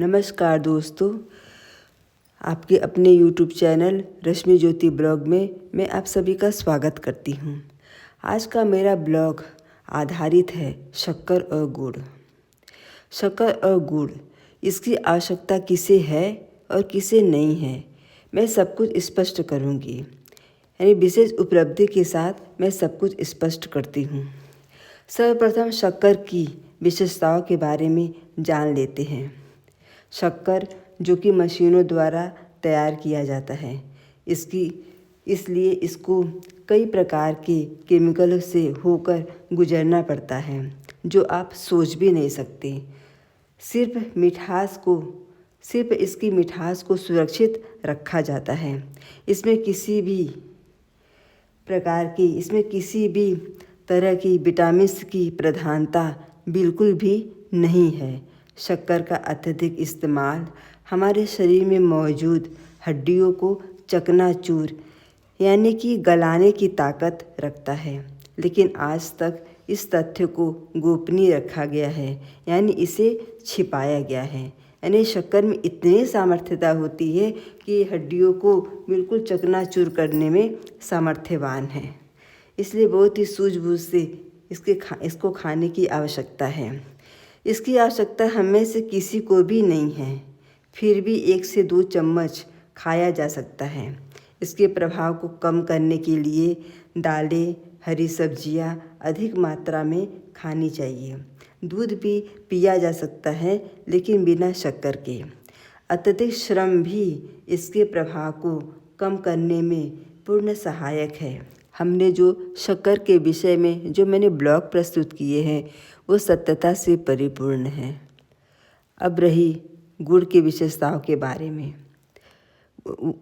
नमस्कार दोस्तों, आपके अपने YouTube चैनल रश्मि ज्योति ब्लॉग में मैं आप सभी का स्वागत करती हूँ। आज का मेरा ब्लॉग आधारित है शक्कर और गुड़। शक्कर और गुड़, इसकी आवश्यकता किसे है और किसे नहीं है, मैं सब कुछ स्पष्ट करूँगी। यानी विशेष उपलब्धि के साथ मैं सब कुछ स्पष्ट करती हूँ। सर्वप्रथम शक्कर की विशेषताओं के बारे में जान लेते हैं। शक्कर जो कि मशीनों द्वारा तैयार किया जाता है, इसलिए इसको कई प्रकार के केमिकल से होकर गुजरना पड़ता है जो आप सोच भी नहीं सकते। सिर्फ इसकी मिठास को सुरक्षित रखा जाता है। इसमें किसी भी तरह की विटामिन्स की प्रधानता बिल्कुल भी नहीं है। शक्कर का अत्यधिक इस्तेमाल हमारे शरीर में मौजूद हड्डियों को चकनाचूर यानी कि गलाने की ताकत रखता है, लेकिन आज तक इस तथ्य को गोपनीय रखा गया है, यानी इसे छिपाया गया है। यानी शक्कर में इतनी सामर्थ्यता होती है कि हड्डियों को बिल्कुल चकनाचूर करने में सामर्थ्यवान है। इसलिए बहुत ही सूझबूझ से इसको खाने की आवश्यकता है। इसकी आवश्यकता हम में से किसी को भी नहीं है, फिर भी 1 से 2 चम्मच खाया जा सकता है। इसके प्रभाव को कम करने के लिए दालें, हरी सब्जियां अधिक मात्रा में खानी चाहिए। दूध भी पिया जा सकता है, लेकिन बिना शक्कर के। अत्यधिक श्रम भी इसके प्रभाव को कम करने में पूर्ण सहायक है। हमने जो शक्कर के विषय में जो मैंने ब्लॉग प्रस्तुत किए हैं वो सत्यता से परिपूर्ण है। अब रही गुड़ की विशेषताओं के बारे में,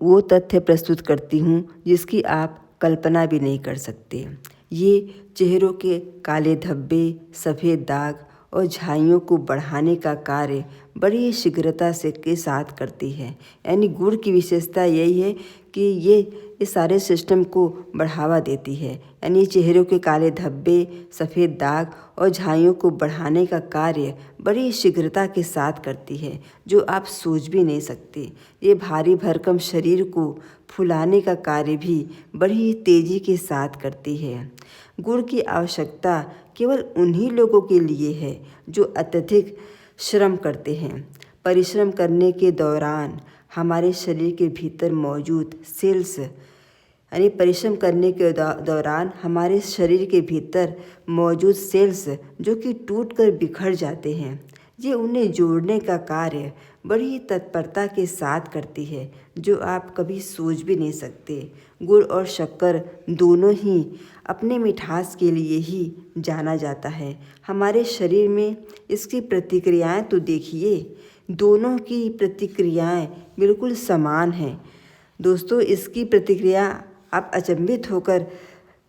वो तथ्य प्रस्तुत करती हूँ जिसकी आप कल्पना भी नहीं कर सकते। ये चेहरों के काले धब्बे, सफ़ेद दाग और झाइयों को बढ़ाने का कार्य बड़ी शीघ्रता के साथ करती है। यानी गुड़ की विशेषता यही है कि ये सारे सिस्टम को बढ़ावा देती है। यानी चेहरों के काले धब्बे, सफ़ेद दाग और झाइयों को बढ़ाने का कार्य बड़ी शीघ्रता के साथ करती है, जो आप सोच भी नहीं सकते। ये भारी भरकम शरीर को फुलाने का कार्य भी बड़ी तेज़ी के साथ करती है। गुड़ की आवश्यकता केवल उन्हीं लोगों के लिए है जो अत्यधिक श्रम करते हैं। परिश्रम करने के दौरान हमारे शरीर के भीतर मौजूद सेल्स यानी परिश्रम करने के दौरान हमारे शरीर के भीतर मौजूद सेल्स जो कि टूटकर बिखर जाते हैं, ये उन्हें जोड़ने का कार्य बड़ी तत्परता के साथ करती है, जो आप कभी सोच भी नहीं सकते। गुड़ और शक्कर दोनों ही अपने मिठास के लिए ही जाना जाता है। हमारे शरीर में इसकी प्रतिक्रियाएं तो देखिए, दोनों की प्रतिक्रियाएं बिल्कुल समान हैं। दोस्तों, इसकी प्रतिक्रिया आप अचंभित होकर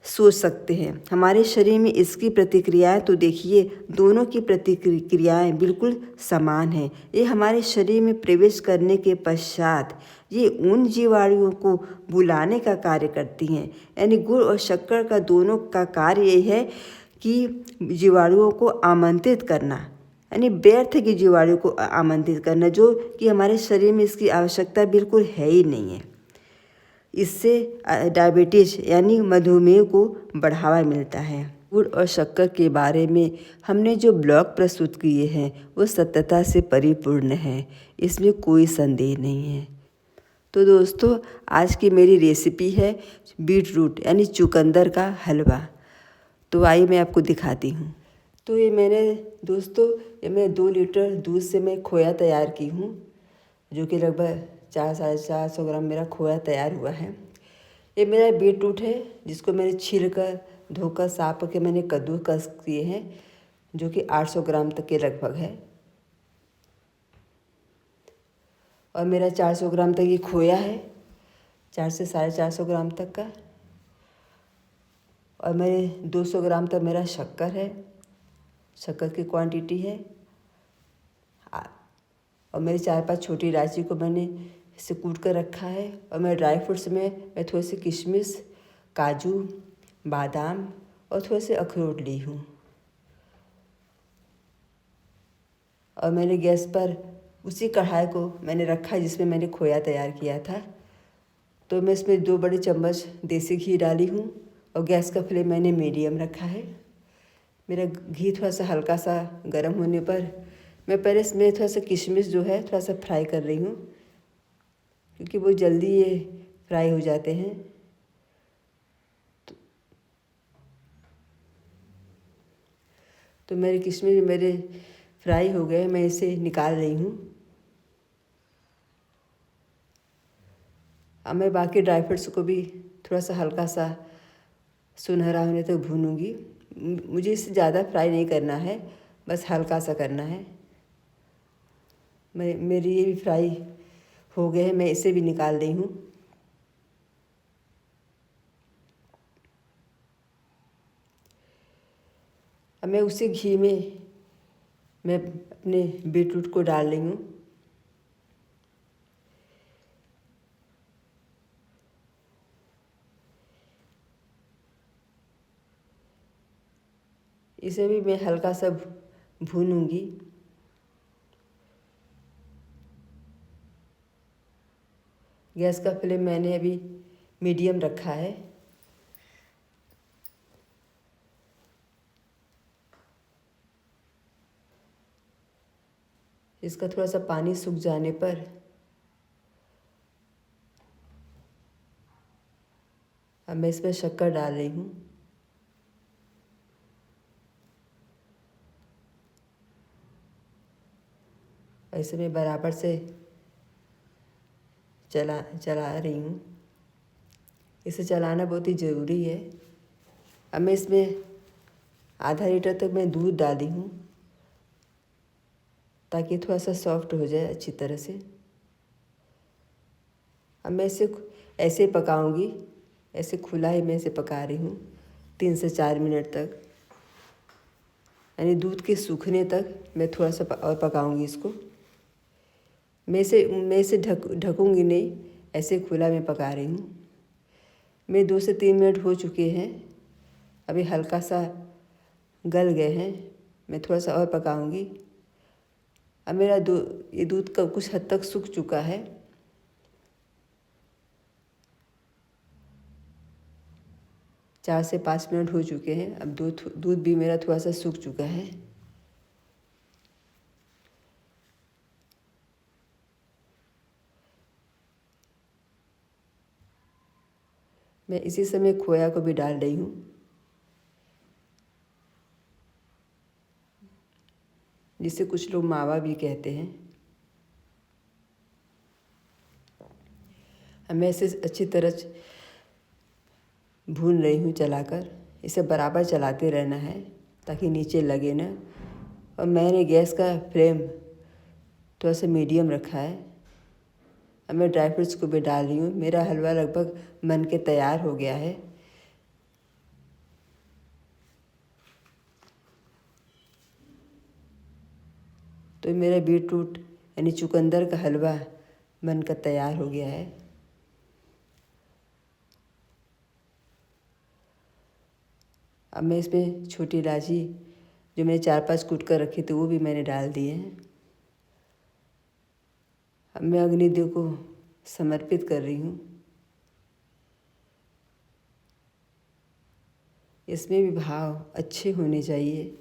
सोच सकते हैं। हमारे शरीर में इसकी प्रतिक्रियाएं तो देखिए, दोनों की प्रतिक्रियाएं बिल्कुल समान हैं। ये हमारे शरीर में प्रवेश करने के पश्चात ये उन जीवाणुओं को बुलाने का कार्य करती हैं। यानी गुड़ और शक्कर का दोनों का कार्य ये है कि जीवाणुओं को आमंत्रित करना, यानी व्यर्थ के जीवाणुओं को आमंत्रित करना, जो कि हमारे शरीर में इसकी आवश्यकता बिल्कुल है ही नहीं है। इससे डायबिटीज यानी मधुमेह को बढ़ावा मिलता है। गुड़ और शक्कर के बारे में हमने जो ब्लॉग प्रस्तुत किए हैं वो सत्यता से परिपूर्ण है, इसमें कोई संदेह नहीं है। तो दोस्तों, आज की मेरी रेसिपी है बीट रूट यानी चुकंदर का हलवा। तो आइए मैं आपको दिखाती हूँ। तो ये मैं 2 लीटर दूध से मैं खोया तैयार की हूँ, जो कि लगभग 400-450 ग्राम मेरा खोया तैयार हुआ है। ये मेरा बीट रूट है, जिसको मैंने छील कर धोकर साफ करके मैंने कद्दूकस किए हैं, जो कि 800 ग्राम तक के लगभग है। और मेरा 400 ग्राम तक ये खोया है, 400 से 450 ग्राम तक का। और मेरे 200 ग्राम तक मेरा शक्कर है, शक्कर की क्वांटिटी है। और मेरी 4-5 छोटी इलायची को मैंने इसे कूट कर रखा है। और मेरे ड्राई फ्रूट्स में मैं थोड़ी सी किशमिश, काजू, बादाम और थोड़े से अखरोट ली हूँ। और मैंने गैस पर उसी कढ़ाई को मैंने रखा जिसमें मैंने खोया तैयार किया था। तो मैं इसमें 2 बड़े चम्मच देसी घी डाली हूँ और गैस का फ्लेम मैंने मीडियम रखा है। मेरा घी थोड़ा सा हल्का सा गर्म होने पर मैं पहले इसमें थोड़ा सा किशमिश जो है थोड़ा सा फ्राई कर रही हूँ, क्योंकि वो जल्दी ये फ्राई हो जाते हैं। तो मेरे किशमिश मेरे फ्राई हो गए, मैं इसे निकाल रही हूँ। अब मैं बाकी ड्राई फ्रूट्स को भी थोड़ा सा हल्का सा सुनहरा होने तक भूनूंगी। मुझे इसे ज़्यादा फ्राई नहीं करना है, बस हल्का सा करना है। मेरी ये भी फ्राई हो गए हैं, मैं इसे भी निकाल रही हूँ। अब मैं उसी घी में मैं अपने बीटरूट को डाल रही हूँ। इसे भी मैं हल्का सा भूनूंगी। गैस का फ्लेम मैंने अभी मीडियम रखा है। इसका थोड़ा सा पानी सूख जाने पर अब मैं इसमें शक्कर डाल रही हूँ। ऐसे मैं बराबर से चला रही हूँ। इसे चलाना बहुत ही ज़रूरी है। अब मैं इसमें आधा लीटर तक मैं दूध डाली हूँ, ताकि थोड़ा सा सॉफ्ट हो जाए अच्छी तरह से। अब मैं इसे ऐसे पकाऊंगी, ऐसे खुला ही मैं इसे पका रही हूँ 3 से 4 मिनट तक, यानी दूध के सूखने तक मैं थोड़ा सा और पकाऊंगी इसको। मैं इसे ढकूंगी नहीं, ऐसे खुला मैं पका रही हूँ। मैं 2 से 3 मिनट हो चुके हैं, अभी हल्का सा गल गए हैं। मैं थोड़ा सा और पकाऊंगी। अब मेरा ये दूध का कुछ हद तक सूख चुका है। चार से 5 मिनट हो चुके हैं। अब दूध भी मेरा थोड़ा सा सूख चुका है। मैं इसी समय खोया को भी डाल रही हूँ। जिसे कुछ लोग मावा भी कहते हैं। अब मैं इसे अच्छी तरह भून रही हूँ चलाकर। इसे बराबर चलाते रहना है ताकि नीचे लगे ना। और मैंने गैस का फ्लेम थोड़ा सा मीडियम रखा है। अब मैं ड्राई फ्रूट्स को भी डाल रही हूँ। मेरा हलवा लगभग बन के तैयार हो गया है। तो मेरा बीटरूट यानी चुकंदर का हलवा बनकर तैयार हो गया है। अब मैं इसमें छोटी इलायची जो मैंने 4-5 कूट कर रखी थी वो भी मैंने डाल दिए हैं। अब मैं अग्निदेव को समर्पित कर रही हूँ। इसमें भी भाव अच्छे होने चाहिए।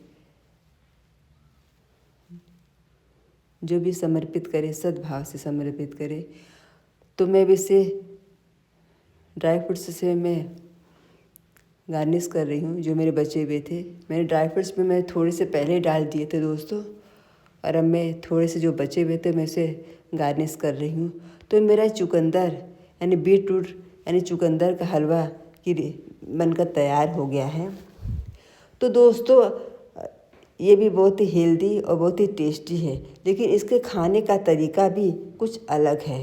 जो भी समर्पित करे सद्भाव से समर्पित करे। तो मैं भी इसे ड्राई फ्रूट्स से मैं गार्निश कर रही हूँ। जो मेरे बचे हुए थे, मैंने ड्राई फ्रूट्स में मैं थोड़े से पहले डाल दिए थे दोस्तों, और अब मैं थोड़े से जो बचे हुए थे मैं इसे गार्निश कर रही हूँ। तो मेरा चुकंदर यानी बीटरूट यानी चुकंदर का हलवा की बनकर तैयार हो गया है। तो दोस्तों ये भी बहुत ही हेल्दी और बहुत ही टेस्टी है, लेकिन इसके खाने का तरीका भी कुछ अलग है।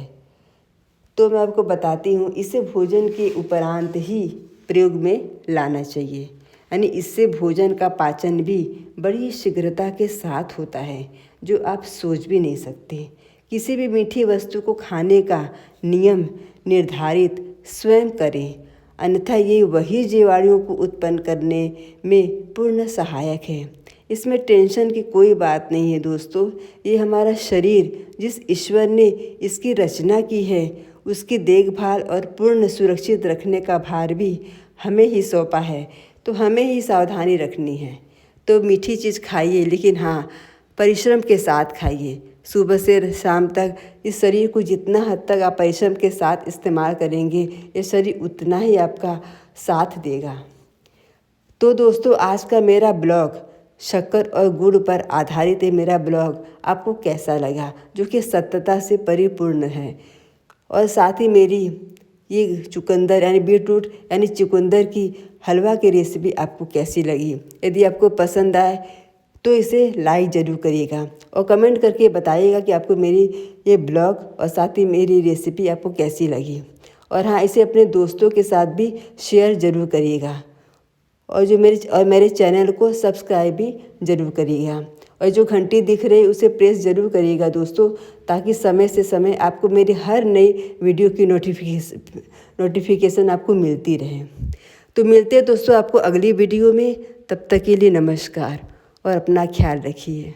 तो मैं आपको बताती हूँ। इसे भोजन के उपरांत ही प्रयोग में लाना चाहिए, यानी इससे भोजन का पाचन भी बड़ी शीघ्रता के साथ होता है, जो आप सोच भी नहीं सकते। किसी भी मीठी वस्तु को खाने का नियम निर्धारित स्वयं करें, अन्यथा ये वही जीवाणुओं को उत्पन्न करने में पूर्ण सहायक है। इसमें टेंशन की कोई बात नहीं है दोस्तों। ये हमारा शरीर जिस ईश्वर ने इसकी रचना की है उसकी देखभाल और पूर्ण सुरक्षित रखने का भार भी हमें ही सौंपा है, तो हमें ही सावधानी रखनी है। तो मीठी चीज़ खाइए, लेकिन हाँ परिश्रम के साथ खाइए। सुबह से शाम तक इस शरीर को जितना हद तक आप परिश्रम के साथ इस्तेमाल करेंगे, ये शरीर उतना ही आपका साथ देगा। तो दोस्तों आज का मेरा ब्लॉग शक्कर और गुड़ पर आधारित है। मेरा ब्लॉग आपको कैसा लगा, जो कि सत्यता से परिपूर्ण है। और साथ ही मेरी ये चुकंदर यानी बीटरूट यानी चुकंदर की हलवा की रेसिपी आपको कैसी लगी। यदि आपको पसंद आए तो इसे लाइक ज़रूर करिएगा और कमेंट करके बताइएगा कि आपको मेरी ये ब्लॉग और साथ ही मेरी रेसिपी आपको कैसी लगी। और हाँ, इसे अपने दोस्तों के साथ भी शेयर ज़रूर करिएगा और मेरे चैनल को सब्सक्राइब भी ज़रूर करिएगा। और जो घंटी दिख रही है उसे प्रेस ज़रूर करिएगा दोस्तों, ताकि समय से समय आपको मेरी हर नई वीडियो की नोटिफिकेशन आपको मिलती रहे। तो मिलते हैं दोस्तों आपको अगली वीडियो में। तब तक के लिए नमस्कार और अपना ख्याल रखिए।